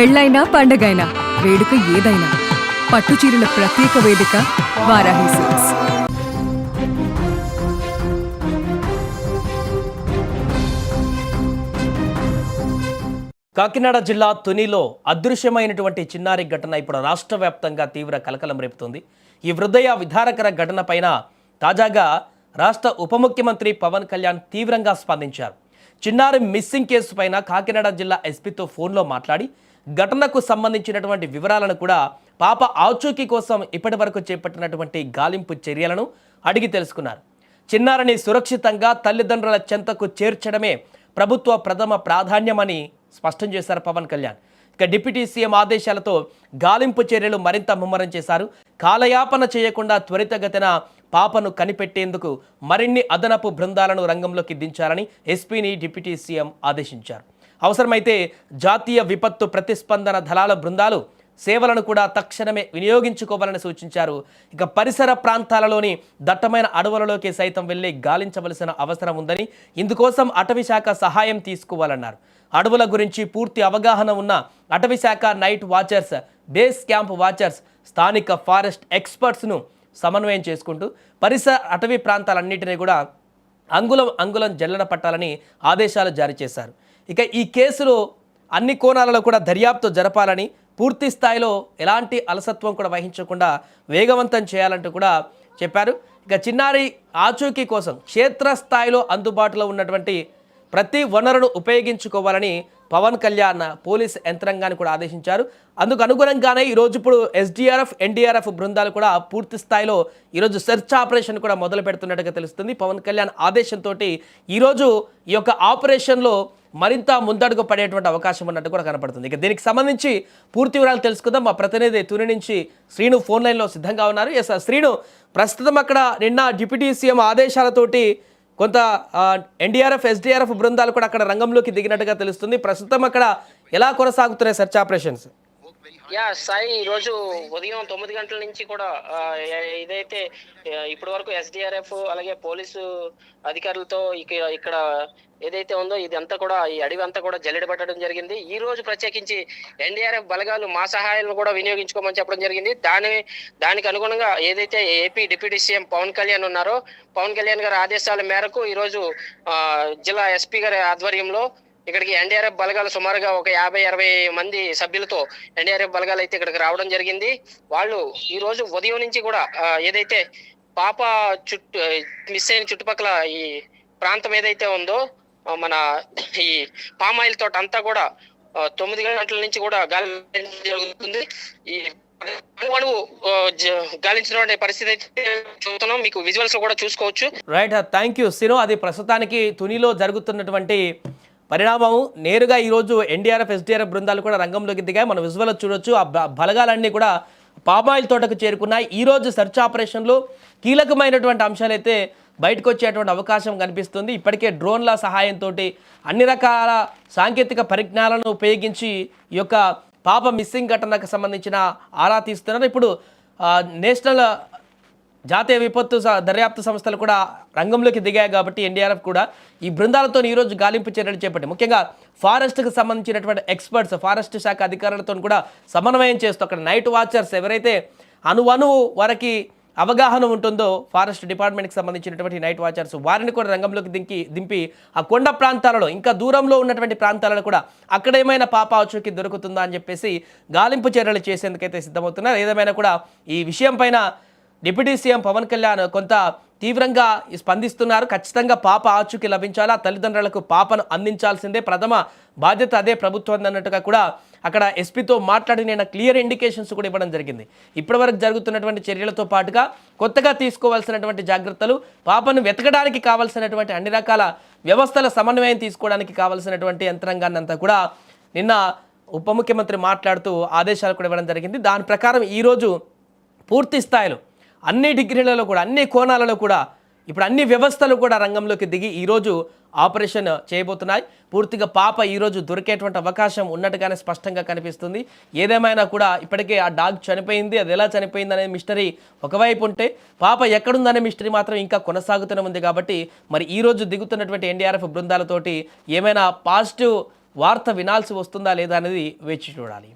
పెళ్ళైనా పండగైనా వేడుక ఏదైనా పట్టుచీరల ప్రత్యేక వేదిక వారాహి సిల్క్స్. కాకినాడ జిల్లా తునిలో అదృశ్యమైనటువంటి చిన్నారి ఘటన ఇప్పుడు రాష్ట్ర వ్యాప్తంగా తీవ్ర కలకలం రేపుతుంది. ఈ హృదయ విదారకర ఘటన పైన తాజాగా రాష్ట్ర ఉప ముఖ్యమంత్రి పవన్ కళ్యాణ్ తీవ్రంగా స్పందించారు. చిన్నారి మిస్సింగ్ కేసు పైన కాకినాడ జిల్లా ఎస్పీతో ఫోన్లో మాట్లాడి ఘటనకు సంబంధించినటువంటి వివరాలను కూడా పాప ఆచూకీ కోసం ఇప్పటి వరకు చేపట్టినటువంటి గాలింపు చర్యలను అడిగి తెలుసుకున్నారు. చిన్నారిని సురక్షితంగా తల్లిదండ్రుల చెంతకు చేర్చడమే ప్రభుత్వ ప్రథమ ప్రాధాన్యమని స్పష్టం చేశారు పవన్ కళ్యాణ్. ఇక డిప్యూటీ సీఎం ఆదేశాలతో గాలింపు చర్యలు మరింత ముమ్మరం చేశారు. కాలయాపన చేయకుండా త్వరితగతిన పాపను కనిపెట్టేందుకు మరిన్ని అదనపు బృందాలను రంగంలోకి దించాలని ఎస్పీని డిప్యూటీ సీఎం ఆదేశించారు. అవసరమైతే జాతీయ విపత్తు ప్రతిస్పందన దళాల బృందాలు సేవలను కూడా తక్షణమే వినియోగించుకోవాలని సూచించారు. ఇక పరిసర ప్రాంతాలలోని దట్టమైన అడవులలోకి సైతం వెళ్లి గాలించవలసిన అవసరం ఉందని, ఇందుకోసం అటవీ శాఖ సహాయం తీసుకోవాలన్నారు. అడవుల గురించి పూర్తి అవగాహన ఉన్న అటవీ శాఖ night watchers, base camp watchers, స్థానిక ఫారెస్ట్ ఎక్స్పర్ట్స్ను సమన్వయం చేసుకుంటూ పరిసర అటవీ ప్రాంతాలన్నింటినీ కూడా అంగుళం జల్లెడ పట్టాలని ఆదేశాలు జారీ చేశారు. ఇక ఈ కేసులో అన్ని కోణాలలో కూడా దర్యాప్తు జరపాలని, పూర్తి స్థాయిలో ఎలాంటి అలసత్వం కూడా వహించకుండా వేగవంతం చేయాలంటూ కూడా చెప్పారు. ఇక చిన్నారి ఆచూకీ కోసం క్షేత్రస్థాయిలో అందుబాటులో ఉన్నటువంటి ప్రతి వనరును ఉపయోగించుకోవాలని పవన్ కళ్యాణ్ పోలీస్ యంత్రాంగాన్ని కూడా ఆదేశించారు. అందుకు అనుగుణంగానే ఈరోజు ఇప్పుడు ఎస్డీఆర్ఎఫ్, ఎన్డీఆర్ఎఫ్ బృందాలు కూడా పూర్తి స్థాయిలో ఈరోజు సెర్చ్ ఆపరేషన్ కూడా మొదలు పెడుతున్నట్టుగా తెలుస్తుంది. పవన్ కళ్యాణ్ ఆదేశంతో ఈరోజు ఈ యొక్క ఆపరేషన్లో మరింత ముందడుగు పడేటువంటి అవకాశం ఉన్నట్టు కూడా కనపడుతుంది. ఇక దీనికి సంబంధించి పూర్తి వివరాలు తెలుసుకుందాం. మా ప్రతినిధి తుని నుంచి శ్రీను ఫోన్ లైన్లో సిద్ధంగా ఉన్నారు. ఎస్ శ్రీను, ప్రస్తుతం అక్కడ నిన్న డిప్యూటీ సీఎం ఆదేశాలతోటి కొంత ఎన్డీఆర్ఎఫ్, ఎస్డీఆర్ఎఫ్ బృందాలు కూడా అక్కడ రంగంలోకి దిగినట్టుగా తెలుస్తుంది. ప్రస్తుతం అక్కడ ఎలా కొనసాగుతున్నాయి సెర్చ్ ఆపరేషన్స్? సాయి, ఈరోజు ఉదయం 9 గంటల నుంచి కూడా ఇదైతే ఇప్పటి వరకు ఎస్డిఆర్ఎఫ్ అలాగే పోలీసు అధికారులతో ఇక్కడ ఏదైతే ఉందో ఇదంతా కూడా ఈ అడవి అంతా కూడా జల్లెడ పట్టడం జరిగింది. ఈ రోజు ప్రత్యేకించి ఎన్డీఆర్ఎఫ్ బలగాలు మా సహాయాలను కూడా వినియోగించుకోమని చెప్పడం జరిగింది. దానికి అనుగుణంగా ఏదైతే ఏపీ డిప్యూటీ సీఎం పవన్ కళ్యాణ్ ఉన్నారో, పవన్ కళ్యాణ్ గారి ఆదేశాల మేరకు ఈరోజు జిల్లా ఎస్పీ గారి ఆధ్వర్యంలో ఇక్కడికి ఎన్డీఆర్ఎఫ్ బలగాలు సుమారుగా ఒక 50-60 మంది సభ్యులతో ఎన్డీఆర్ఎఫ్ బలగాలు అయితే ఇక్కడికి రావడం జరిగింది. వాళ్ళు ఈ రోజు ఉదయం నుంచి కూడా ఏదైతే పాప మిస్ అయిన చుట్టుపక్కల ఈ ప్రాంతం ఏదైతే ఉందో మన ఈ పామాయిల్ తోట అంతా కూడా 9 గంటల నుంచి కూడా గాలి జరుగుతుంది. ఈ అణువు గాలించిన పరిస్థితి అయితే చూస్తున్నాం. మీకు విజువల్స్ కూడా చూసుకోవచ్చు. Right, thank you Sinu. అది ప్రస్తుతానికి తునిలో జరుగుతున్నటువంటి పరిణామం. నేరుగా ఈరోజు ఎన్డీఆర్ఎఫ్, ఎస్డీఆర్ఎఫ్ బృందాలు కూడా రంగంలోకి దిగాయి. మనం విజువల్ చూడొచ్చు. ఆ బలగాలన్నీ కూడా పామాయిల్ తోటకు చేరుకున్నాయి. ఈరోజు సెర్చ్ ఆపరేషన్లో కీలకమైనటువంటి అంశాలు అయితే బయటకు వచ్చేటువంటి అవకాశం కనిపిస్తుంది. ఇప్పటికే డ్రోన్ల సహాయంతో అన్ని రకాల సాంకేతిక పరిజ్ఞానాలను ఉపయోగించి ఈ యొక్క పాప మిస్సింగ్ ఘటనకు సంబంధించిన ఆరా తీస్తున్నారు. ఇప్పుడు నేషనల్ జాతీయ విపత్తు దర్యాప్తు సంస్థలు కూడా రంగంలోకి దిగాయి కాబట్టి ఎన్డీఆర్ఎఫ్ కూడా ఈ బృందాలతో ఈరోజు గాలింపు చర్యలు చేపట్టి ముఖ్యంగా ఫారెస్ట్కి సంబంధించినటువంటి ఎక్స్పర్ట్స్, ఫారెస్ట్ శాఖ అధికారులతో కూడా సమన్వయం చేస్తూ అక్కడ నైట్ వాచర్స్ ఎవరైతే అణువణువు వరకు అవగాహన ఉంటుందో ఫారెస్ట్ డిపార్ట్మెంట్కి సంబంధించినటువంటి నైట్ వాచర్స్ వారిని కూడా రంగంలోకి దింపి ఆ కొండ ప్రాంతాలలో ఇంకా దూరంలో ఉన్నటువంటి ప్రాంతాలలో కూడా అక్కడ ఏమైనా పాప ఆచూకీ దొరుకుతుందా అని చెప్పేసి గాలింపు చర్యలు చేసేందుకైతే సిద్ధమవుతున్నారు. ఏదేమైనా కూడా ఈ విషయం పైన డిప్యూటీ సీఎం పవన్ కళ్యాణ్ కొంత తీవ్రంగా స్పందిస్తున్నారు. ఖచ్చితంగా పాప ఆచూకీ లభించాలా, తల్లిదండ్రులకు పాపను అందించాల్సిందే ప్రథమ బాధ్యత, అదే ప్రభుత్వం అన్నట్టుగా కూడా అక్కడ ఎస్పీతో మాట్లాడి నేను క్లియర్ ఇండికేషన్స్ కూడా ఇవ్వడం జరిగింది. ఇప్పటివరకు జరుగుతున్నటువంటి చర్యలతో పాటుగా కొత్తగా తీసుకోవాల్సినటువంటి జాగ్రత్తలు, పాపను వెతకడానికి కావాల్సినటువంటి అన్ని రకాల వ్యవస్థల సమన్వయం తీసుకోవడానికి కావాల్సినటువంటి యంత్రాంగాన్ని అంతా కూడా నిన్న ఉప ముఖ్యమంత్రి మాట్లాడుతూ ఆదేశాలు కూడా ఇవ్వడం జరిగింది. దాని ప్రకారం ఈరోజు పూర్తి స్థాయిలో అన్ని డిగ్రీలలో కూడా అన్ని కోణాలలో కూడా ఇప్పుడు అన్ని వ్యవస్థలు కూడా రంగంలోకి దిగి ఈరోజు ఆపరేషన్ చేయబోతున్నాయి. పూర్తిగా పాప ఈరోజు దొరికేటువంటి అవకాశం ఉన్నట్టుగానే స్పష్టంగా కనిపిస్తుంది. ఏదేమైనా కూడా ఇప్పటికే ఆ డాగ్ చనిపోయింది, అది ఎలా చనిపోయింది అనే మిస్టరీ ఒకవైపు ఉంటే పాప ఎక్కడుందనే మిస్టరీ మాత్రం ఇంకా కొనసాగుతూనే ఉంది. కాబట్టి మరి ఈరోజు దిగుతున్నటువంటి ఎన్డీఆర్ఎఫ్ బృందాలతోటి ఏమైనా పాజిటివ్ వార్త వినాల్సి వస్తుందా లేదా అనేది వేచి చూడాలి.